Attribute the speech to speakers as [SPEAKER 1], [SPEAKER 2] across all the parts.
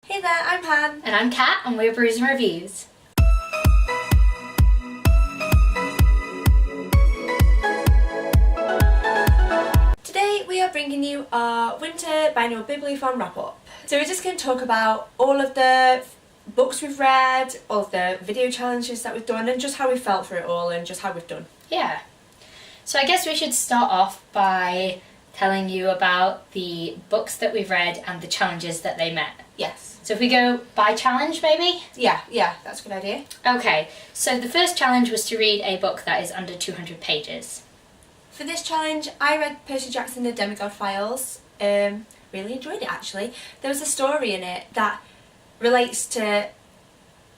[SPEAKER 1] Hey there, I'm Han.
[SPEAKER 2] And I'm Kat, and we're Brews and Reviews.
[SPEAKER 1] Today we are bringing you our winter Biannual Bibliothon wrap-up. So we're just going to talk about all of the books we've read, all of the video challenges that we've done, and just how we felt through it all and just how we've done.
[SPEAKER 2] Yeah. So I guess we should start off by telling you about the books that we've read and the challenges that they met.
[SPEAKER 1] Yes.
[SPEAKER 2] So if we go by challenge, maybe?
[SPEAKER 1] Yeah, that's a good idea.
[SPEAKER 2] Okay, so the first challenge was to read a book that is under 200 pages.
[SPEAKER 1] For this challenge, I read Percy Jackson The Demigod Files. Really enjoyed it, actually. There was a story in it that relates to,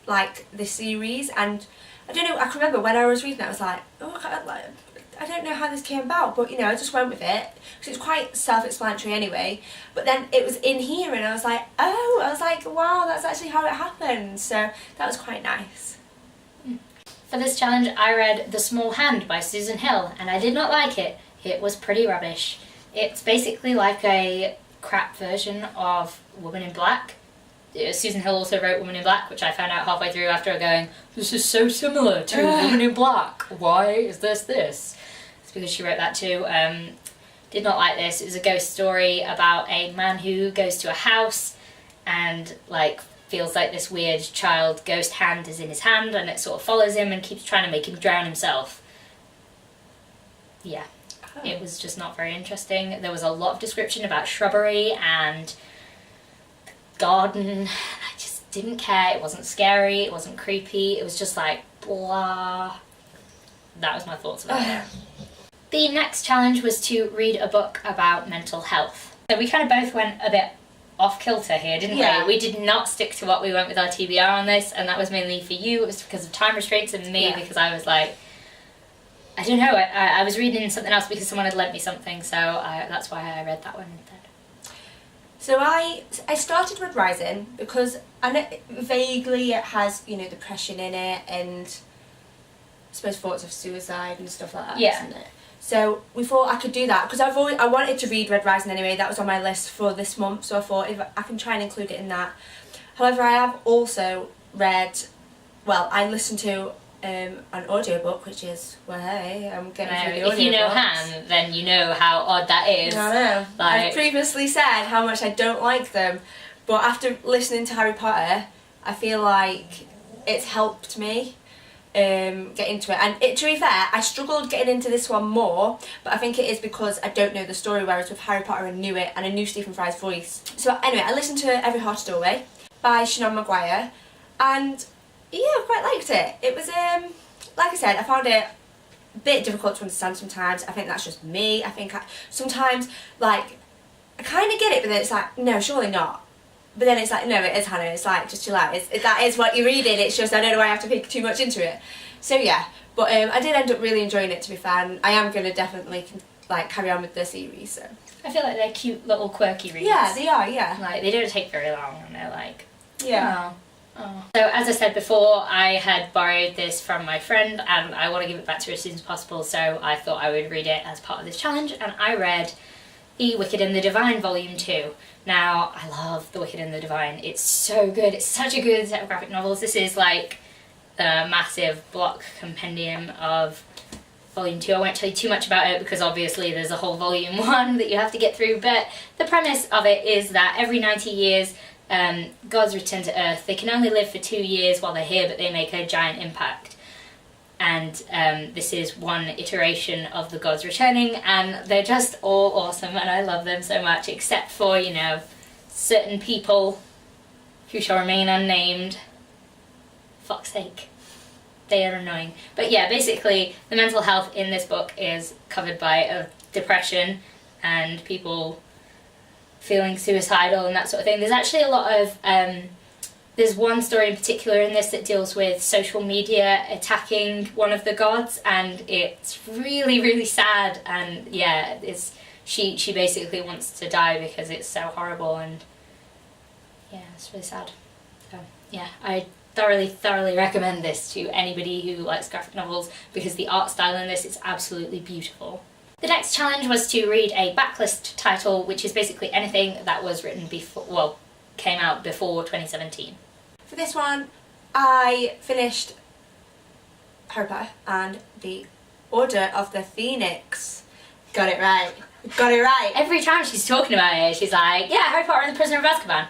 [SPEAKER 1] like, this series, and I don't know, I can remember when I was reading it, I was like, I don't know how this came about, but, you know, I just went with it, because it's quite self-explanatory anyway. But then it was in here, and I was like, wow, that's actually how it happened. So that was quite nice.
[SPEAKER 2] For this challenge, I read The Small Hand by Susan Hill, and I did not like it. It was pretty rubbish. It's basically like a crap version of Woman in Black. Susan Hill also wrote Woman in Black, which I found out halfway through after going, this is so similar to Woman in Black. Why is this? It's because she wrote that too. Did not like this. It was a ghost story about a man who goes to a house and, like, feels like this weird child ghost hand is in his hand, and it sort of follows him and keeps trying to make him drown himself. Yeah. Oh. It was just not very interesting. There was a lot of description about shrubbery and garden. I just didn't care. It wasn't scary, it wasn't creepy, it was just like blah. That was my thoughts about it. The next challenge was to read a book about mental health. So we kind of both went a bit off kilter here, didn't we? We did not stick to what we went with our TBR on this, and that was mainly for you. It was because of time restraints, and me because I was like, I don't know, I was reading something else because someone had lent me something, so that's why I read that one instead.
[SPEAKER 1] So I started Red Rising because I know vaguely it has, you know, depression in it and I suppose thoughts of suicide and stuff like that, isn't it? So we thought I could do that because I wanted to read Red Rising anyway. That was on my list for this month, so I thought if I can try and include it in that. However, I have also read, well, I listened to an audiobook, which is, well, hey, I'm getting through the audiobooks.
[SPEAKER 2] If you know Han, then you know how odd that is.
[SPEAKER 1] I know. I've previously said how much I don't like them, but after listening to Harry Potter, I feel like it's helped me get into it. And to be fair, I struggled getting into this one more, but I think it is because I don't know the story, whereas with Harry Potter I knew it and I knew Stephen Fry's voice. So anyway, I listened to Every Heart a Doorway by Shannon Maguire, and yeah, I quite liked it. It was, like I said, I found it a bit difficult to understand sometimes. I think that's just me. I think sometimes, like, I kind of get it, but then it's like, no, surely not. But then it's like, no, it is, Hannah. It's like, just chill out. That is what you're reading. It's just, I don't know why I have to pick too much into it. So yeah, but I did end up really enjoying it, to be fair, and I am going to definitely, like, carry on with the series, so.
[SPEAKER 2] I feel like they're cute little quirky reads.
[SPEAKER 1] Yeah, they are, yeah.
[SPEAKER 2] Like, they don't take very long, and they're like,
[SPEAKER 1] yeah.
[SPEAKER 2] Oh. So as I said before, I had borrowed this from my friend and I want to give it back to her as soon as possible, so I thought I would read it as part of this challenge, and I read The Wicked and the Divine Volume 2. Now, I love The Wicked and the Divine. It's so good. It's such a good set of graphic novels. This is like the massive block compendium of Volume 2. I won't tell you too much about it because obviously there's a whole Volume 1 that you have to get through, but the premise of it is that every 90 years gods return to Earth. They can only live for 2 years while they're here, but they make a giant impact. And this is one iteration of the gods returning, and they're just all awesome, and I love them so much, except for, you know, certain people who shall remain unnamed. Fuck's sake. They are annoying. But yeah, basically, the mental health in this book is covered by depression and people feeling suicidal and that sort of thing. There's actually a lot of, there's one story in particular in this that deals with social media attacking one of the gods, and it's really, really sad, and yeah, she basically wants to die because it's so horrible, and yeah, it's really sad. So yeah, I thoroughly recommend this to anybody who likes graphic novels because the art style in this is absolutely beautiful. The next challenge was to read a backlist title, which is basically anything that was written before, well, came out before 2017.
[SPEAKER 1] For this one, I finished Harry Potter and the Order of the Phoenix. Got it right. Got it right.
[SPEAKER 2] Every time she's talking about it, she's like, yeah, Harry Potter and the Prisoner of Azkaban.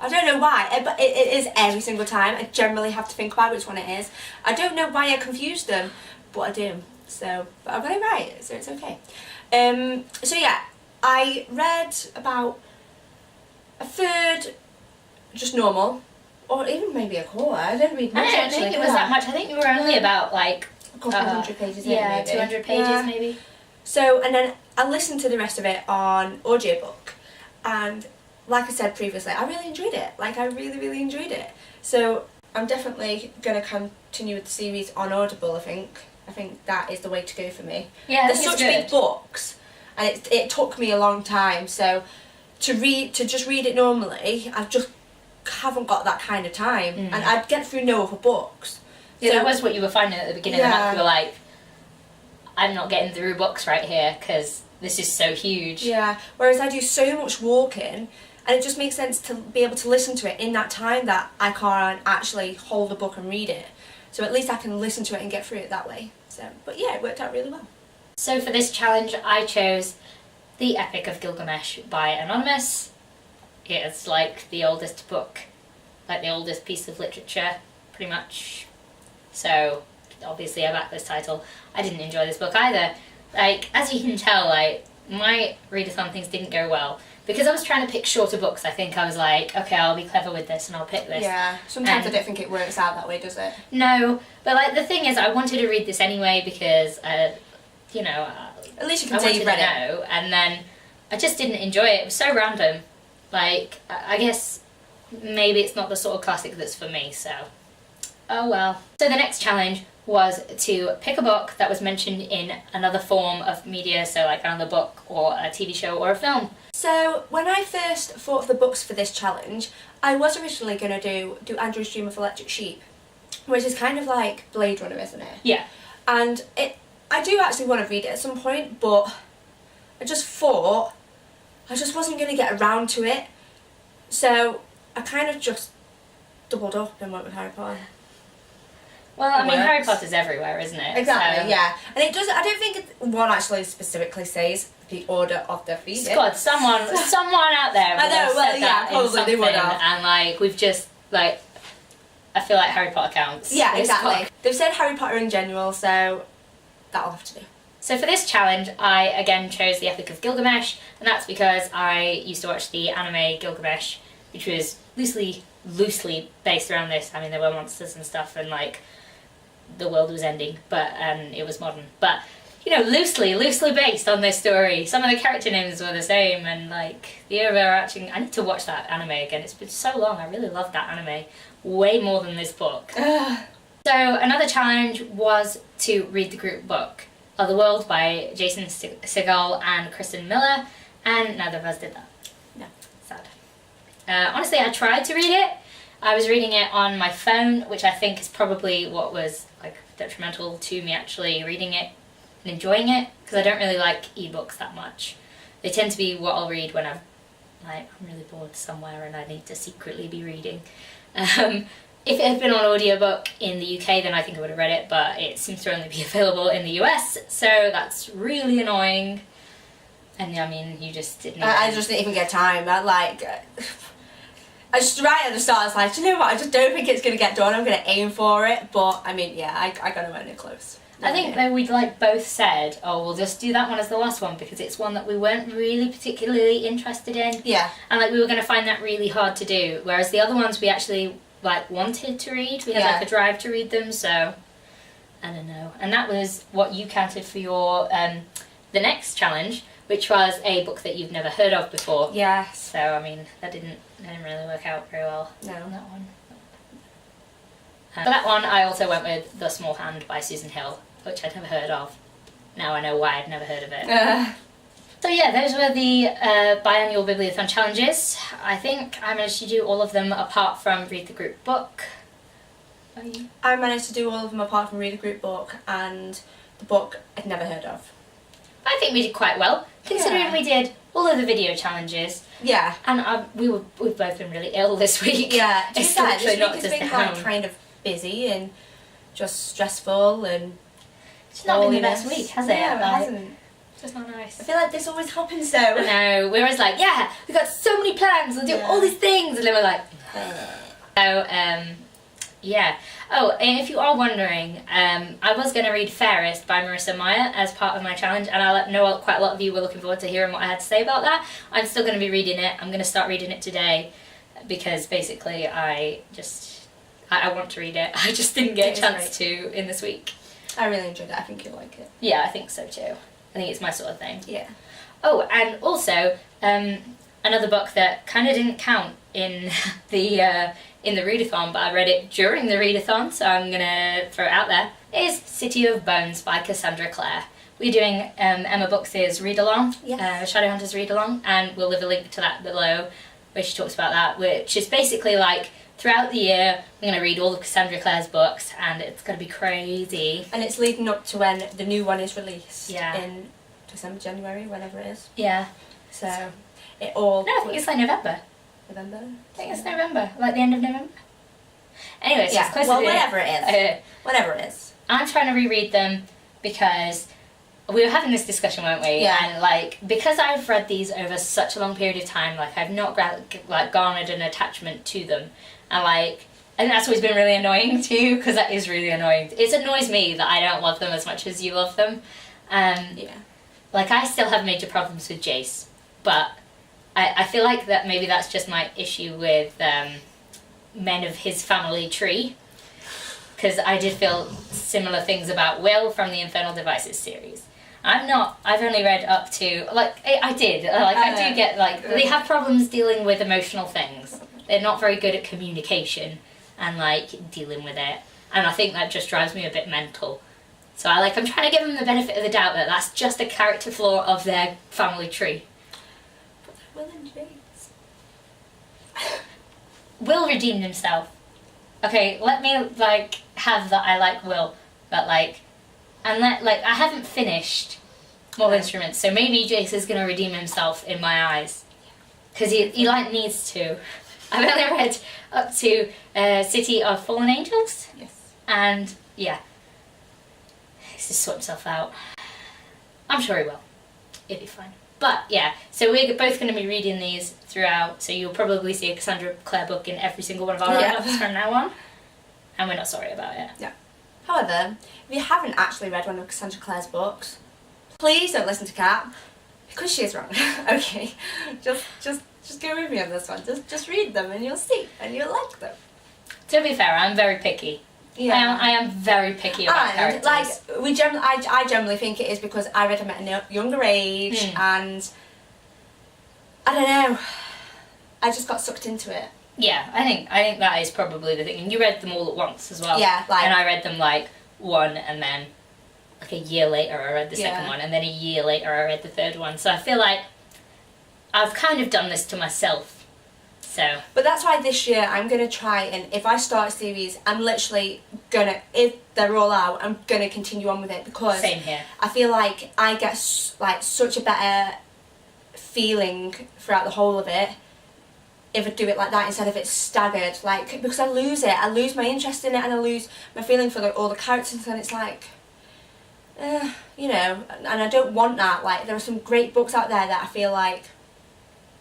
[SPEAKER 1] I don't know why, but it is every single time. I generally have to think about which one it is. I don't know why I confused them, but I do. So, but I got it right, so it's okay. So yeah, I read about a third, just normal, or even maybe a quarter. I didn't read much.
[SPEAKER 2] I don't think it was that much. I think you were only about like
[SPEAKER 1] a couple hundred pages.
[SPEAKER 2] Yeah,
[SPEAKER 1] maybe.
[SPEAKER 2] 200 pages maybe.
[SPEAKER 1] So, and then I listened to the rest of it on audiobook, and like I said previously, I really enjoyed it. Like, I really, really enjoyed it. So I'm definitely going to continue with the series on Audible, I think. I think that is the way to go for me.
[SPEAKER 2] Yeah,
[SPEAKER 1] they're such big books, and it took me a long time. So to just read it normally, I just haven't got that kind of time, and I'd get through no other books.
[SPEAKER 2] Yeah, that was what you were finding at the beginning of the month. You were like, I'm not getting through books right here because this is so huge.
[SPEAKER 1] Yeah, whereas I do so much walking, and it just makes sense to be able to listen to it in that time that I can't actually hold a book and read it. So at least I can listen to it and get through it that way. So, but yeah, it worked out really well.
[SPEAKER 2] So for this challenge, I chose The Epic of Gilgamesh by Anonymous. It's like the oldest book, like the oldest piece of literature, pretty much. So obviously I backed this title. I didn't enjoy this book either. Like, as you can tell, like, my readathon things didn't go well. Because I was trying to pick shorter books, I think I was like, okay, I'll be clever with this and I'll pick this.
[SPEAKER 1] Yeah, sometimes I don't think it works out that way, does it?
[SPEAKER 2] No, but like the thing is, I wanted to read this anyway because, you know,
[SPEAKER 1] at least you can say you read it.
[SPEAKER 2] And then I just didn't enjoy it. It was so random. Like, I guess maybe it's not the sort of classic that's for me, so oh well. So the next challenge was to pick a book that was mentioned in another form of media, so like another book or a TV show or a film.
[SPEAKER 1] So when I first thought of the books for this challenge, I was originally going to do Andrew's Dream of Electric Sheep, which is kind of like Blade Runner, isn't it?
[SPEAKER 2] Yeah.
[SPEAKER 1] And I do actually want to read it at some point, but I just thought I just wasn't going to get around to it. So I kind of just doubled up and went with Harry Potter.
[SPEAKER 2] Well, I mean, Harry Potter's everywhere, isn't it?
[SPEAKER 1] Exactly,
[SPEAKER 2] so,
[SPEAKER 1] yeah. And it does, I don't think one actually specifically says the Order of the Phoenix.
[SPEAKER 2] God, someone out there
[SPEAKER 1] I know, well, yeah, probably they would have.
[SPEAKER 2] And, like, we've just, like, I feel like Harry Potter counts.
[SPEAKER 1] Yeah, exactly. They've said Harry Potter in general, so that'll have to do.
[SPEAKER 2] So for this challenge, I again chose the Epic of Gilgamesh, and that's because I used to watch the anime Gilgamesh, which was loosely based around this. I mean, there were monsters and stuff, and, like, the world was ending, but it was modern. But, you know, loosely based on this story. Some of the character names were the same, and like the overarching. I need to watch that anime again. It's been so long. I really loved that anime way more than this book. So another challenge was to read the group book Otherworld by Jason Segel and Kristen Miller, and neither of us did that.
[SPEAKER 1] No,
[SPEAKER 2] sad. Honestly, I tried to read it. I was reading it on my phone, which I think is probably what was like detrimental to me actually reading it and enjoying it, because I don't really like ebooks that much. They tend to be what I'll read when I'm really bored somewhere and I need to secretly be reading. If it had been on audiobook in the UK, then I think I would have read it, but it seems to only be available in the US, so that's really annoying. And I mean, you just didn't.
[SPEAKER 1] I just didn't even get time. I just right at the start I was like, do you know what, I just don't think it's going to get done, I'm going to aim for it, but I mean, yeah, I got nowhere close.
[SPEAKER 2] I think that we'd like both said, oh, we'll just do that one as the last one because it's one that we weren't really particularly interested in.
[SPEAKER 1] Yeah.
[SPEAKER 2] And like we were going to find that really hard to do, whereas the other ones we actually like wanted to read. We had like a drive to read them, so I don't know. And that was what you counted for your the next challenge, which was a book that you've never heard of before.
[SPEAKER 1] Yes.
[SPEAKER 2] So I mean, that didn't really work out very well.
[SPEAKER 1] No.
[SPEAKER 2] On that one. For that one, I also went with The Small Hand by Susan Hill, which I'd never heard of. Now I know why I'd never heard of it. So yeah, those were the Biannual Bibliothon challenges. I think I managed to do all of them apart from read the group book.
[SPEAKER 1] I managed to do all of them apart from read a group book and the book I'd never heard of.
[SPEAKER 2] I think we did quite well, considering we did all of the video challenges.
[SPEAKER 1] Yeah.
[SPEAKER 2] And we've both been really ill this week.
[SPEAKER 1] Yeah.
[SPEAKER 2] It's
[SPEAKER 1] This
[SPEAKER 2] literally
[SPEAKER 1] week
[SPEAKER 2] not
[SPEAKER 1] has
[SPEAKER 2] just
[SPEAKER 1] been
[SPEAKER 2] down.
[SPEAKER 1] kind of busy and just stressful and.
[SPEAKER 2] It's not been the best week, has it?
[SPEAKER 1] No, it hasn't.
[SPEAKER 2] It's just not nice.
[SPEAKER 1] I feel like this always happens though.
[SPEAKER 2] No, we're always like, yeah, we've got so many plans, we'll do all these things, and then we're like, yeah. Oh, and if you are wondering, I was going to read Fairest by Marissa Meyer as part of my challenge, and I know quite a lot of you were looking forward to hearing what I had to say about that. I'm still going to be reading it. I'm going to start reading it today, because basically I want to read it. I just didn't get a chance to in this week.
[SPEAKER 1] I really enjoyed it. I think you'll like it.
[SPEAKER 2] Yeah, I think so too. I think it's my sort of thing.
[SPEAKER 1] Yeah.
[SPEAKER 2] Oh, and also, another book that kind of didn't count in the readathon, but I read it during the readathon, so I'm gonna throw it out there, is City of Bones by Cassandra Clare. We're doing Emma Books' read-along, Shadowhunter's read-along, and we'll leave a link to that below, where she talks about that, which is basically like, throughout the year, I'm going to read all of Cassandra Clare's books, and it's going to be crazy.
[SPEAKER 1] And it's leading up to when the new one is released.
[SPEAKER 2] Yeah.
[SPEAKER 1] In December, January, whenever it is.
[SPEAKER 2] Yeah.
[SPEAKER 1] So, it all...
[SPEAKER 2] No, I think it's like November.
[SPEAKER 1] November?
[SPEAKER 2] I think it's November, like the end of November. Anyways,
[SPEAKER 1] Yeah,
[SPEAKER 2] it's close
[SPEAKER 1] well,
[SPEAKER 2] to the
[SPEAKER 1] whenever it is. Whenever it is.
[SPEAKER 2] I'm trying to reread them because we were having this discussion, weren't we?
[SPEAKER 1] Yeah.
[SPEAKER 2] And like, because I've read these over such a long period of time, like I've not garnered an attachment to them, and that's always been really annoying too, because that is really annoying. It annoys me that I don't love them as much as you love them.
[SPEAKER 1] Yeah.
[SPEAKER 2] Like, I still have major problems with Jace, but I feel like that maybe that's just my issue with men of his family tree, because I did feel similar things about Will from the Infernal Devices series. I've only read up to, I do get, they have problems dealing with emotional things. They're not very good at communication and, dealing with it. And I think that just drives me a bit mental. So I'm trying to give them the benefit of the doubt that that's just a character flaw of their family tree.
[SPEAKER 1] Will and Jace.
[SPEAKER 2] Will redeemed himself. Okay, let me, have that I like Will. But, I haven't finished More Instruments, so maybe Jace is going to redeem himself in my eyes. Because he needs to. I've only read up to City of Fallen Angels.
[SPEAKER 1] Yes.
[SPEAKER 2] And, yeah. He's just sort himself out. I'm sure he will. It'll be fine. But, yeah, so we're both going to be reading these throughout, so you'll probably see a Cassandra Clare book in every single one of our roundups from now on. And we're not sorry about it.
[SPEAKER 1] Yeah. However, if you haven't actually read one of Cassandra Clare's books, please don't listen to Kat, because she is wrong. Okay, just go with me on this one. Just read them and you'll see, and you'll like them.
[SPEAKER 2] To be fair, I'm very picky.
[SPEAKER 1] Yeah.
[SPEAKER 2] I am very picky about characters.
[SPEAKER 1] I generally think it is because I read them at a younger age, and I don't know, I just got sucked into it.
[SPEAKER 2] Yeah, I think that is probably the thing. And you read them all at once as well.
[SPEAKER 1] Yeah,
[SPEAKER 2] and I read them one, and then a year later I read the second one, and then a year later I read the third one. So I feel like I've kind of done this to myself. So.
[SPEAKER 1] But that's why this year I'm gonna try, and if I start a series, I'm literally gonna, if they're all out, I'm gonna continue on with it, because
[SPEAKER 2] Same here.
[SPEAKER 1] I feel like I get such a better feeling throughout the whole of it if I do it like that instead of it staggered, because I lose my interest in it, and I lose my feeling for all the characters, and it's you know, and I don't want that. There are some great books out there that I feel like,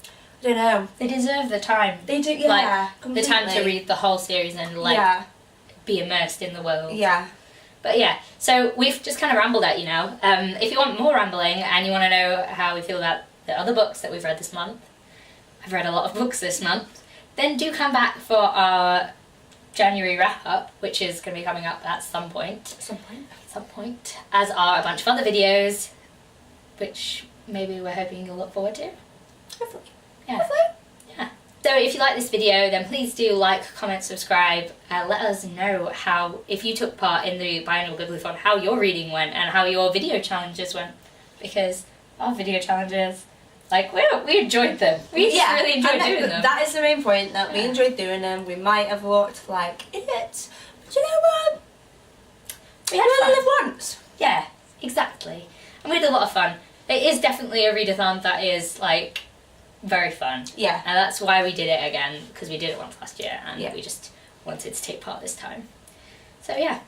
[SPEAKER 1] I don't know,
[SPEAKER 2] They deserve the time.
[SPEAKER 1] they do, yeah,
[SPEAKER 2] The time to read the whole series and be immersed in the world.
[SPEAKER 1] Yeah.
[SPEAKER 2] But yeah, so we've just kind of rambled at you now. If you want more rambling and you want to know how we feel about the other books that we've read this month, I've read a lot of books this month, then do come back for our January wrap-up, which is going to be coming up at some point. As are a bunch of other videos, which maybe we're hoping you'll look forward to.
[SPEAKER 1] Hopefully.
[SPEAKER 2] Yeah. Yeah. So if you like this video, then please do like, comment, subscribe. Let us know how, if you took part in the Biannual Bibliothon, how your reading went and how your video challenges went. Because our video challenges, we enjoyed them. We just really enjoyed doing them.
[SPEAKER 1] That is the main point, that we enjoyed doing them. We might have looked like idiots, but you know what? We only live once.
[SPEAKER 2] Yeah, exactly. And we had a lot of fun. it is definitely a readathon that is like very fun.
[SPEAKER 1] Yeah.
[SPEAKER 2] And that's why we did it again, because we did it once last year and
[SPEAKER 1] Yeah.
[SPEAKER 2] we just wanted to take part this time. So yeah,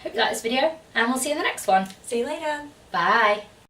[SPEAKER 2] hope you like this video and we'll see you in the next one.
[SPEAKER 1] See you later.
[SPEAKER 2] Bye.